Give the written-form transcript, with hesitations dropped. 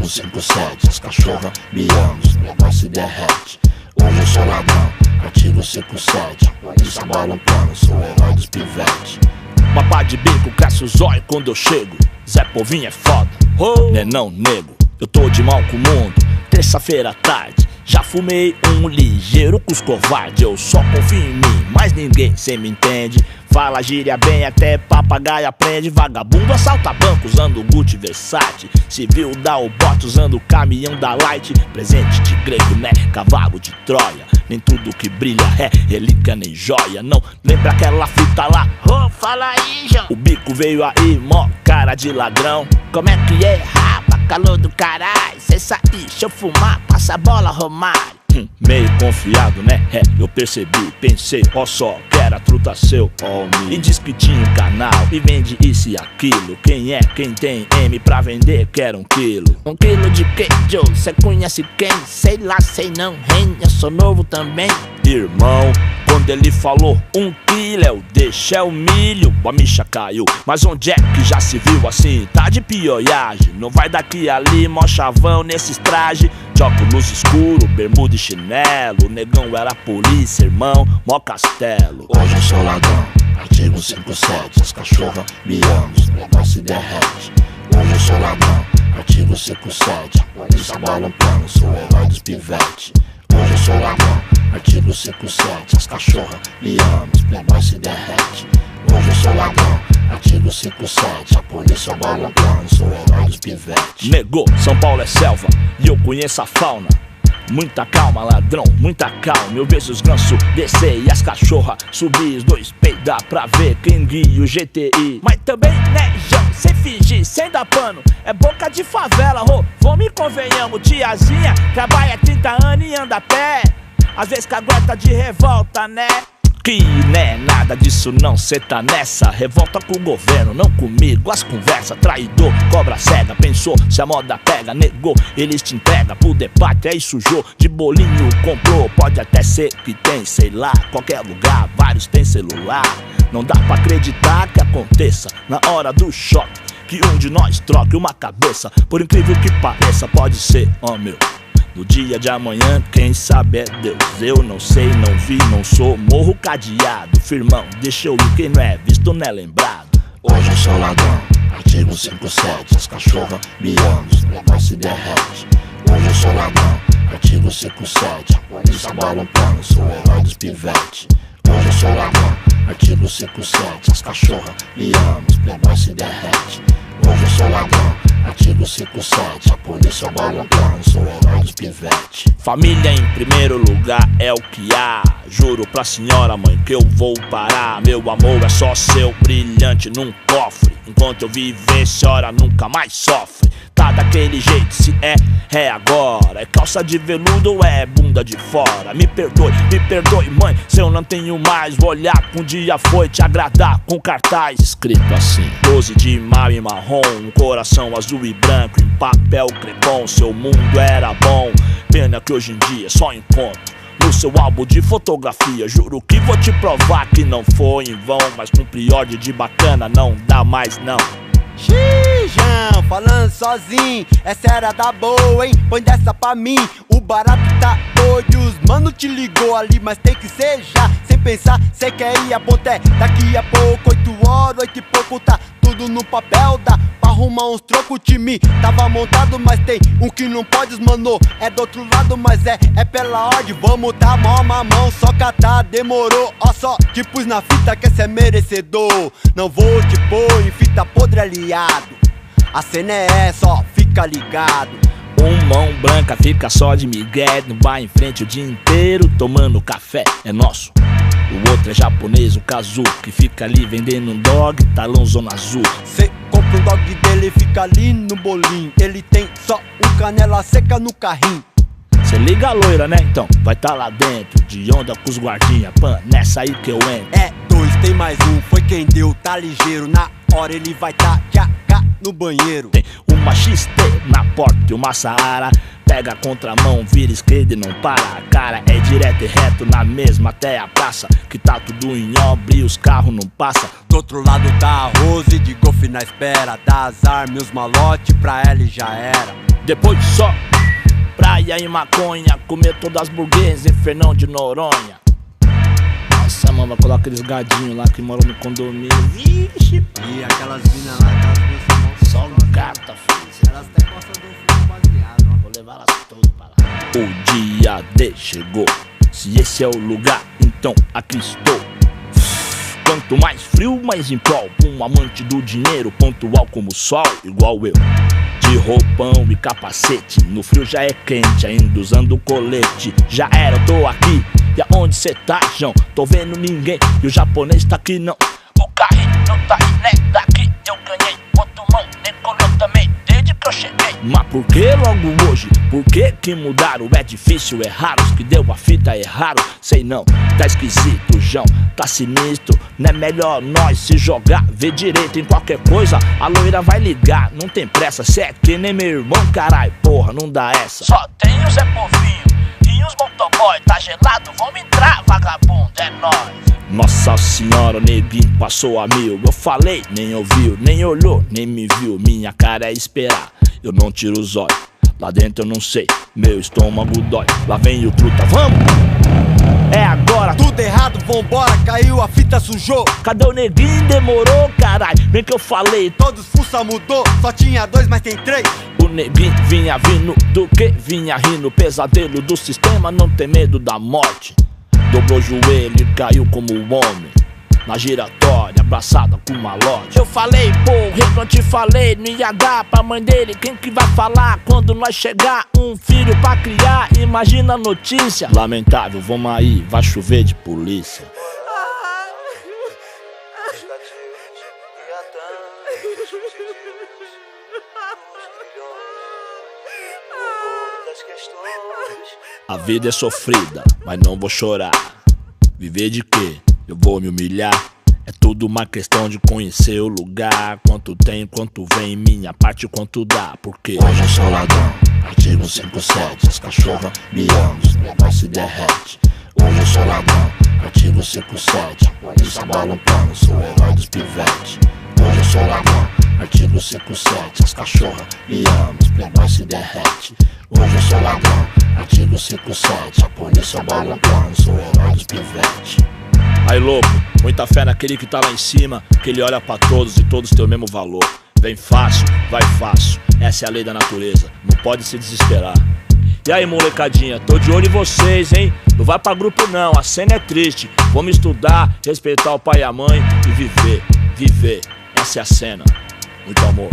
Artigo 57, as cachorras me amam, os playboys se derrete. Hoje eu sou ladrão, artigo 57, a polícia bola um plano, sou o herói dos pivetes. Papá de bico, cresce o zóio quando eu chego. Zé Povinho é foda, né não, nego. Eu tô de mal com o mundo, terça-feira à tarde. Já fumei um ligeiro com os covardes. Eu só confio em mim, mas ninguém cê me entende. Fala gíria bem, até papagaio aprende. Vagabundo assalta banco usando Gucci Versace. Civil dá o bote usando o caminhão da Light. Presente de grego, né? Cavalo de Troia. Nem tudo que brilha é relíquia nem joia. Não lembra aquela fita lá? Ô, fala aí, João. O bico veio aí, mó cara de ladrão. Como é que é, rapa, calor do caralho? Cê sair, deixa eu fumar, passa a bola, Romário. Meio confiado, né? É, eu percebi, pensei, ó só, que era truta seu, ó me. E diz que tinha um canal e vende isso e aquilo. Quem é, quem tem M pra vender, quer 1 quilo. 1 quilo de quê, Joe? Cê conhece quem? Sei lá, sei não, hein? Eu sou novo também. Irmão, quando ele falou 1 quilo, eu deixei o milho, a micha caiu. Mas onde é que já se viu assim? Tá de pioiagem, não vai daqui ali, mó chavão nesses trajes. De óculos escuro, bermuda e chinelo. O negão era polícia, irmão, mó castelo. Hoje eu sou ladrão, artigo 57, as cachorras me amam, os playboys se derrete. Hoje eu sou ladrão, artigo 57, a polícia bola um plano, sou o herói dos pivetes. Hoje eu sou ladrão, artigo 57, as cachorras me amam, os playboys se derrete. Hoje eu sou ladrão, artigo 57, a polícia bola um plano, sou o herói dos pivetes. Negou, São Paulo é selva e eu conheço a fauna. Muita calma, ladrão, muita calma. Eu vejo os gansos descer e as cachorras subir. Os dois peidar pra ver quem guia o GTI. Mas também, né, João, sem fingir, sem dar pano. É boca de favela, vamos e convenhamos. Tiazinha trabalha 30 anos e anda a pé. Às vezes cagueta de revolta, né? Que né, nada disso não, cê tá nessa. Revolta com o governo, não comigo. As conversas, traidor, cobra cega. Pensou, se a moda pega, negou. Eles te entregam pro debate, aí sujou. De bolinho comprou, pode até ser que tem, sei lá. Qualquer lugar, vários tem celular. Não dá pra acreditar que aconteça na hora do choque, que um de nós troque uma cabeça. Por incrível que pareça, pode ser, ó meu. No dia de amanhã, quem sabe é Deus. Eu não sei, não vi, não sou. Morro cadeado, firmão, deixa eu ir. Quem não é visto não é lembrado. Hoje eu sou ladrão, artigo 57, as cachorras me amam, os playboys se derrete. Hoje eu sou ladrão, artigo 57, a polícia bola um plano, sou o herói dos pivetes. Hoje eu sou ladrão, artigo 57, as cachorras me amam, os playboys se derrete. Hoje eu sou ladrão, artigo 57, a polícia bola um plano, sou o herói dos pivetes. Família em primeiro lugar é o que há. Juro pra senhora mãe que eu vou parar. Meu amor é só seu, brilhante num cofre. Enquanto eu viver, senhora nunca mais sofre. Tá daquele jeito, se é agora. É calça de veludo ou é bunda de fora? Me perdoe mãe, se eu não tenho mais. Vou olhar que um dia foi te agradar com cartaz escrito assim: 12 de maio em marrom, um coração azul e branco em papel crepom. Seu mundo era bom, pena que hoje em dia só encontro no seu álbum de fotografia. Juro que vou te provar que não foi em vão, mas com priorde de bacana não dá mais não. Xijão, falando sozinho, essa era da boa, hein? Põe dessa pra mim, o barato tá doido. Os mano te ligou ali, mas tem que ser já. Sem pensar, cê quer ir a ponté. Daqui a pouco, 8 horas, 8 e pouco, tá tudo no papel. Dá pra arrumar uns trocos, o time tava montado. Mas tem um que não pode, os mano, é do outro lado. Mas é pela ordem, vamos tá mó mamão. Só catar, demorou, ó só te pus na fita que cê é merecedor. Não vou te pôr em fita podre aliado. A cena é essa, ó, fica ligado. Mão branca fica só de migué, não vai em frente o dia inteiro tomando café, é nosso. O outro é japonês, o Kazu, que fica ali vendendo um dog, talão zona azul. Cê compra um dog dele e fica ali no bolinho. Ele tem só um canela seca no carrinho. Cê liga a loira, né? Então vai tá lá dentro, de onda com os guardinha. Pan, nessa aí que eu entro. É 2, tem mais um, foi quem deu, tá ligeiro. Na hora ele vai tá já no banheiro. Tem uma XT na porta e uma Saara. pega a contramão, vira esquerda e não para. A cara é direto e reto na mesma até a praça, que tá tudo em obra e os carros não passam. Do outro lado da Rose, de golfe na espera, das armas, os malote, pra ela e já era. Depois só praia e maconha, comer todas as burguesas em Fernão de Noronha. Nossa, mano, vai colocar aqueles gadinhos lá que moram no condomínio. Vixe, E aquelas minas lá, aquelas duas só gata, filho. elas até gostam do filme baseado, ó. Vou levar elas todas para lá. O dia D chegou. Se esse é o lugar, então aqui estou. Quanto mais frio, mais em prol. Um amante do dinheiro, pontual como o sol, igual eu. De roupão e capacete, no frio já é quente, ainda usando colete. Já era, eu tô aqui, e aonde cê tá, João? Tô vendo ninguém, e o japonês tá aqui não. O carrinho não tá aí, né? Daqui eu ganhei, outro mão, decolou também, desde que eu cheguei. Mas por que logo hoje? Por que mudaram? É difícil, é raro, os que deu a fita erraram. Sei não, tá esquisito, João, tá sinistro. Não é melhor nós se jogar, ver direito em qualquer coisa. A loira vai ligar, não tem pressa. Cê é que nem meu irmão, carai, porra, não dá essa. Só tem o Zé Povinho e os motoboy. Tá gelado, vamos entrar, vagabundo, é nóis. Nossa senhora, o neguinho passou a mil. Eu falei, nem ouviu, nem olhou, nem me viu. Minha cara é esperar, eu não tiro os olhos. Lá dentro eu não sei, meu estômago dói. Lá vem o truta, vamos! É agora, Tudo errado, vambora, caiu, a fita sujou. cadê o neguinho? Demorou, caralho. Bem que eu falei, Todos fuça mudou, só tinha dois, mas tem três. o neguinho vinha vindo do que? Vinha rindo, pesadelo do sistema, não tem medo da morte. Dobrou o joelho e caiu como um homem na giratória, abraçada com uma loja. Eu falei, porra, eu não te falei, não ia dar pra mãe dele. Quem que vai falar quando nós chegar? Um filho pra criar, imagina a notícia. Lamentável, vamos aí, vai chover de polícia. A vida é sofrida, mas não vou chorar. Viver de quê? Eu vou me humilhar. É tudo uma questão de conhecer o lugar. Quanto tem, quanto vem, minha parte, quanto dá. Porque Hoje eu sou ladrão, artigo 57. As cachorras me amam, os menores se derrete. Hoje eu sou ladrão, artigo 57. Polícia bola um plano, sou o herói dos pivetes. Hoje eu sou ladrão, artigo 57. As cachorras me amam, os menores se derrete. Hoje eu sou ladrão, artigo 57. A polícia bola um plano, sou o herói dos pivetes. aí louco, muita fé naquele que tá lá em cima, que ele olha pra todos e todos têm o mesmo valor. Vem fácil, vai fácil, essa é a lei da natureza, não pode se desesperar. E aí molecadinha, tô de olho em vocês, hein? Não vai pra grupo não, a cena é triste. Vamos estudar, respeitar o pai e a mãe e viver, viver. Essa é a cena. Muito amor.